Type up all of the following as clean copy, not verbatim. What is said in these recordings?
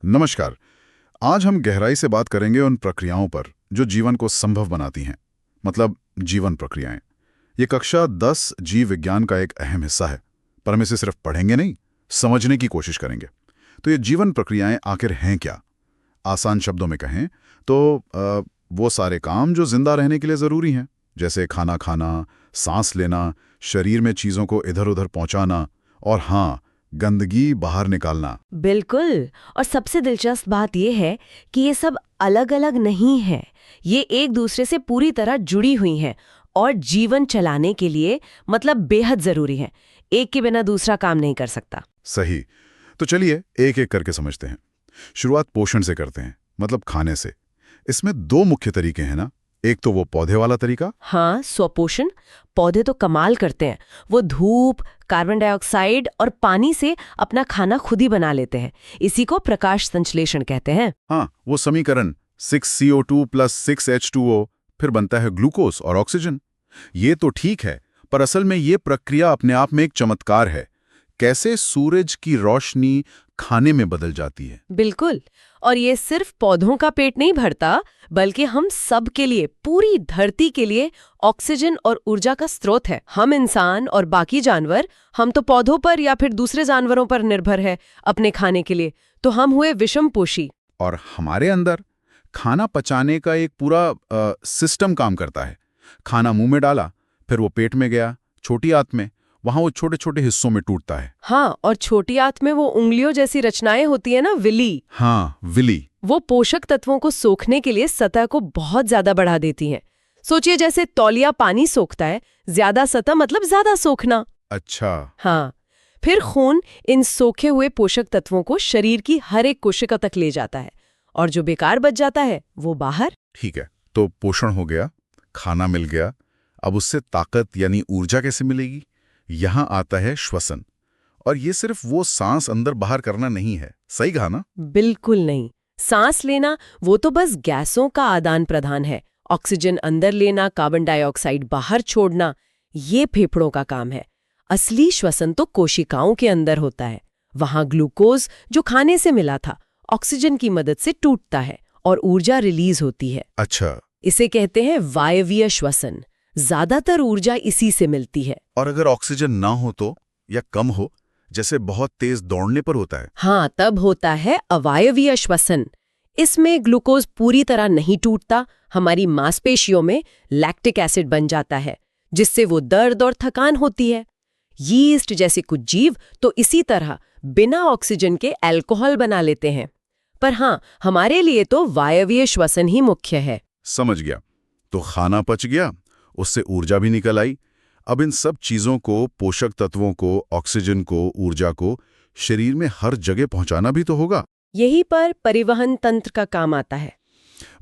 नमस्कार। आज हम गहराई से बात करेंगे उन प्रक्रियाओं पर जो जीवन को संभव बनाती हैं, मतलब जीवन प्रक्रियाएं। ये कक्षा 10 जीव विज्ञान का एक अहम हिस्सा है, पर हम इसे सिर्फ पढ़ेंगे नहीं, समझने की कोशिश करेंगे। तो ये जीवन प्रक्रियाएं आखिर हैं क्या? आसान शब्दों में कहें तो वो सारे काम जो जिंदा रहने के लिए ज़रूरी हैं, जैसे खाना खाना, सांस लेना, शरीर में चीज़ों को इधर उधर पहुंचाना और हाँ, गंदगी बाहर निकालना। बिल्कुल। और सबसे दिलचस्प बात यह है कि ये सब अलग अलग नहीं है, ये एक दूसरे से पूरी तरह जुड़ी हुई हैं और जीवन चलाने के लिए मतलब बेहद जरूरी है। एक के बिना दूसरा काम नहीं कर सकता। सही। तो चलिए एक एक करके समझते हैं। शुरुआत पोषण से करते हैं, मतलब खाने से। इसमें दो मुख्य तरीके हैं ना। एक तो वो पौधे वाला तरीका। हाँ, स्वपोषण। पौधे तो कमाल करते हैं। वो धूप, कार्बन डाइऑक्साइड और पानी से अपना खाना खुद ही बना लेते हैं। इसी को प्रकाश संश्लेषण कहते हैं। हाँ, वो समीकरण 6CO2 + 6H2O फिर बनता है ग्लूकोज और ऑक्सीजन। ये तो ठीक है, पर असल में ये प्रक्रिया अपने आप में एक चमत्कार है। कैसे सूरज की रोशनी खाने में बदल जाती है। बिल्कुल। और ये सिर्फ पौधों का पेट नहीं भरता, बल्कि हम सब के लिए, पूरी धरती के लिए ऑक्सीजन और ऊर्जा का स्रोत है। हम इंसान और बाकी जानवर, हम तो पौधों पर या फिर दूसरे जानवरों पर निर्भर है अपने खाने के लिए, तो हम हुए विषमपोषी। और हमारे अंदर खाना पचाने का एक पूरा सिस्टम काम करता है। खाना मुंह में डाला, फिर वो पेट में गया, छोटी आंत में, वहां वो छोटे छोटे हिस्सों में टूटता है। हाँ, और छोटी आंत में वो उंगलियों जैसी रचनाएं होती है ना, विली। हाँ, विली। वो पोषक तत्वों को सोखने के लिए सतह को बहुत ज्यादा बढ़ा देती हैं। सोचिए जैसे तौलिया पानी सोखता है, ज्यादा सतह मतलब ज्यादा सोखना। अच्छा। हाँ, फिर खून इन सोखे हुए पोषक तत्वों को शरीर की हर एक कोशिका तक ले जाता है, और जो बेकार बच जाता है वो बाहर। ठीक है, तो पोषण हो गया, खाना मिल गया, अब उससे ताकत यानी ऊर्जा कैसे मिलेगी? यहां आता है श्वसन। और ये सिर्फ वो सांस अंदर बाहर करना नहीं है, सही कहा ना? बिल्कुल नहीं। सांस लेना वो तो बस गैसों का आदान प्रदान है। ऑक्सीजन अंदर लेना, कार्बन डाइऑक्साइड बाहर छोड़ना, ये फेफड़ों का काम है। असली श्वसन तो कोशिकाओं के अंदर होता है। वहां ग्लूकोज जो खाने से मिला था, ऑक्सीजन की मदद से टूटता है और ऊर्जा रिलीज होती है। अच्छा। इसे कहते हैं वायवीय श्वसन। ज्यादातर ऊर्जा इसी से मिलती है। और अगर ऑक्सीजन ना हो तो, या कम हो, जैसे बहुत तेज दौड़ने पर होता है? हाँ, तब होता है अवायवीय श्वसन। इसमें ग्लूकोज पूरी तरह नहीं टूटता, हमारी मांसपेशियों में लैक्टिक एसिड बन जाता है, जिससे वो दर्द और थकान होती है। यीस्ट जैसे कुछ जीव तो इसी तरह बिना ऑक्सीजन के अल्कोहल बना लेते हैं। पर हाँ, हमारे लिए तो वायवीय श्वसन ही मुख्य है। समझ गया। तो खाना पच गया, उससे ऊर्जा भी निकल आई। अब इन सब चीजों को, पोषक तत्वों को, ऑक्सीजन को, ऊर्जा को शरीर में हर जगह पहुंचाना भी तो होगा। यहीं पर परिवहन तंत्र का काम आता है।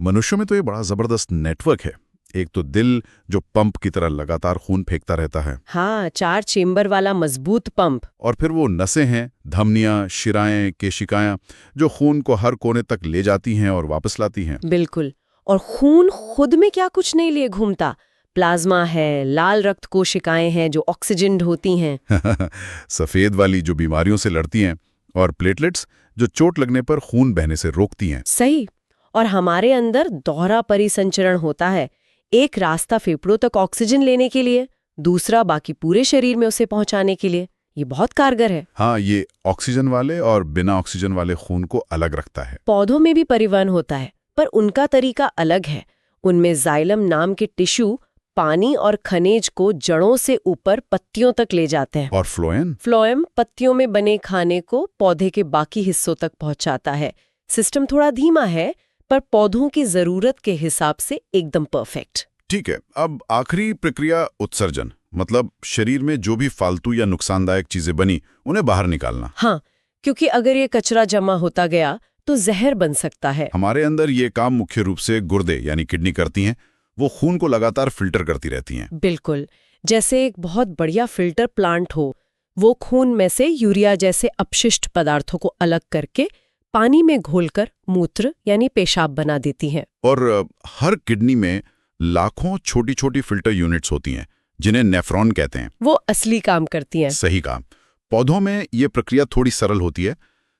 मनुष्य में तो ये बड़ा जबरदस्त नेटवर्क है। एक तो दिल जो पंप की तरह लगातार खून फेंकता रहता है। हाँ, 4 चेम्बर वाला मजबूत पंप। और फिर वो नसें हैं, धमनियां, शिराएं, केशिकाएं, जो खून को हर कोने तक ले जाती हैं और वापस लाती हैं। बिल्कुल। और खून खुद में क्या कुछ नहीं लिए घूमता। प्लाज्मा है, लाल रक्त कोशिकाएं हैं जो ऑक्सीजन होती हैं। सफेद वाली जो बीमारियों से लड़ती हैं, और प्लेटलेट्स जो चोट लगने पर खून बहने से रोकती हैं। सही। और हमारे अंदर दोहरा परिसंचरण होता है। एक रास्ता फेफड़ों तक ऑक्सीजन लेने के लिए, दूसरा बाकी पूरे शरीर में उसे पहुंचाने के लिए। ये बहुत कारगर है। हाँ, ये ऑक्सीजन वाले और बिना ऑक्सीजन वाले खून को अलग रखता है। पौधों में भी परिवहन होता है, पर उनका तरीका अलग है। उनमें जाइलम नाम के टिश्यू पानी और खनिज को जड़ों से ऊपर पत्तियों तक ले जाते हैं। और फ्लोएम? फ्लोएम पत्तियों में बने खाने को पौधे के बाकी हिस्सों तक पहुंचाता है। सिस्टम थोड़ा धीमा है, पर पौधों की जरूरत के हिसाब से एकदम परफेक्ट। ठीक है, अब आखिरी प्रक्रिया उत्सर्जन, मतलब शरीर में जो भी फालतू या नुकसानदायक चीजें बनी उन्हें बाहर निकालना। हाँ, क्योंकि अगर ये कचरा जमा होता गया तो जहर बन सकता है। हमारे अंदर ये काम मुख्य रूप से गुर्दे यानी किडनी करती हैं। वो खून को लगातार फिल्टर करती रहती हैं। बिल्कुल, जैसे एक बहुत बढ़िया फिल्टर प्लांट हो। वो खून में से यूरिया जैसे अपशिष्ट पदार्थों को अलग करके पानी में घोलकर मूत्र यानी पेशाब बना देती हैं। और हर किडनी में लाखों छोटी छोटी फिल्टर यूनिट्स होती हैं, जिन्हें नेफ्रॉन कहते हैं। वो असली काम करती हैं। सही काम। पौधों में ये प्रक्रिया थोड़ी सरल होती है।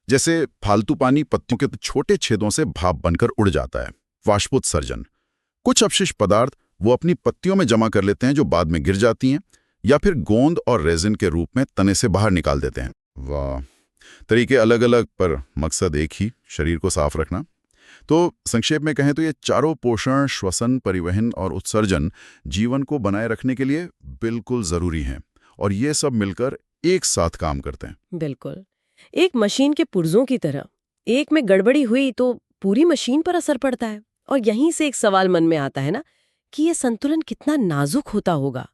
जैसे फालतू पानी पत्तियों के छोटे छेदों से भाप बनकर उड़ जाता है, वाष्पोत्सर्जन। कुछ अपशिष्ट पदार्थ वो अपनी पत्तियों में जमा कर लेते हैं जो बाद में गिर जाती हैं, या फिर गोंद और रेजिन के रूप में तने से बाहर निकाल देते हैं। वाह, तरीके अलग अलग पर मकसद एक ही, शरीर को साफ रखना। तो संक्षेप में कहें तो ये चारों पोषण, श्वसन, परिवहन और उत्सर्जन जीवन को बनाए रखने के लिए बिल्कुल जरूरी हैं, और ये सब मिलकर एक साथ काम करते हैं। बिल्कुल, एक मशीन के पुर्जों की तरह। एक में गड़बड़ी हुई तो पूरी मशीन पर असर पड़ता है। और यहीं से एक सवाल मन में आता है ना, कि ये संतुलन कितना नाजुक होता होगा।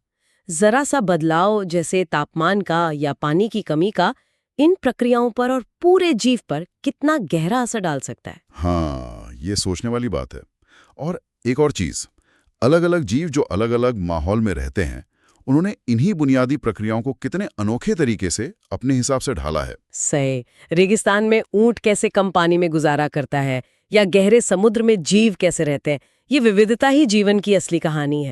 जरा सा बदलाव, जैसे तापमान का या पानी की कमी का, इन प्रक्रियाओं पर और पूरे जीव पर कितना गहरा असर डाल सकता है। हाँ, ये सोचने वाली बात है। और एक और चीज, अलग अलग जीव जो अलग अलग माहौल में रहते हैं, उन्होंने इन्हीं बुनियादी प्रक्रियाओं को कितने अनोखे तरीके से अपने हिसाब से ढाला है। सही, रेगिस्तान में ऊंट कैसे कम पानी में गुजारा करता है, या गहरे समुद्र में जीव कैसे रहते हैं, ये विविधता ही जीवन की असली कहानी है।